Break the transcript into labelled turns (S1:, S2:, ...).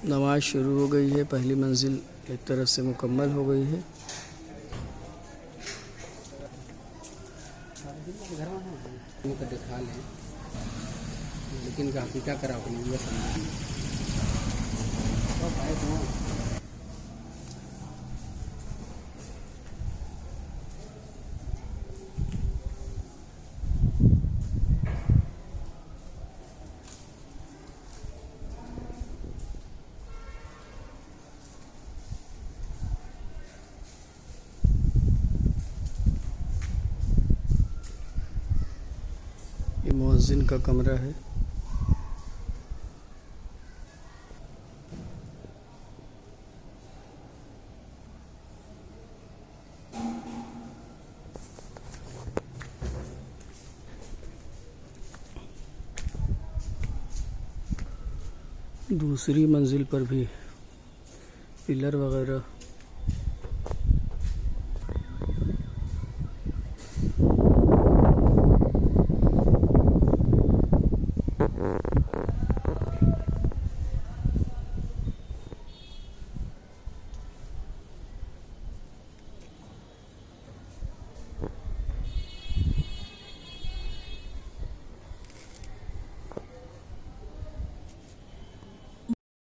S1: नमाज शुरू हो गई है। पहली मंजिल एक तरफ से मुकम्मल हो गई है।
S2: दिखा लें लेकिन गाँधी क्या करा अपनी ये समझ
S1: ये मुअज्जिन का कमरा है। दूसरी मंजिल पर भी पिलर वगैरह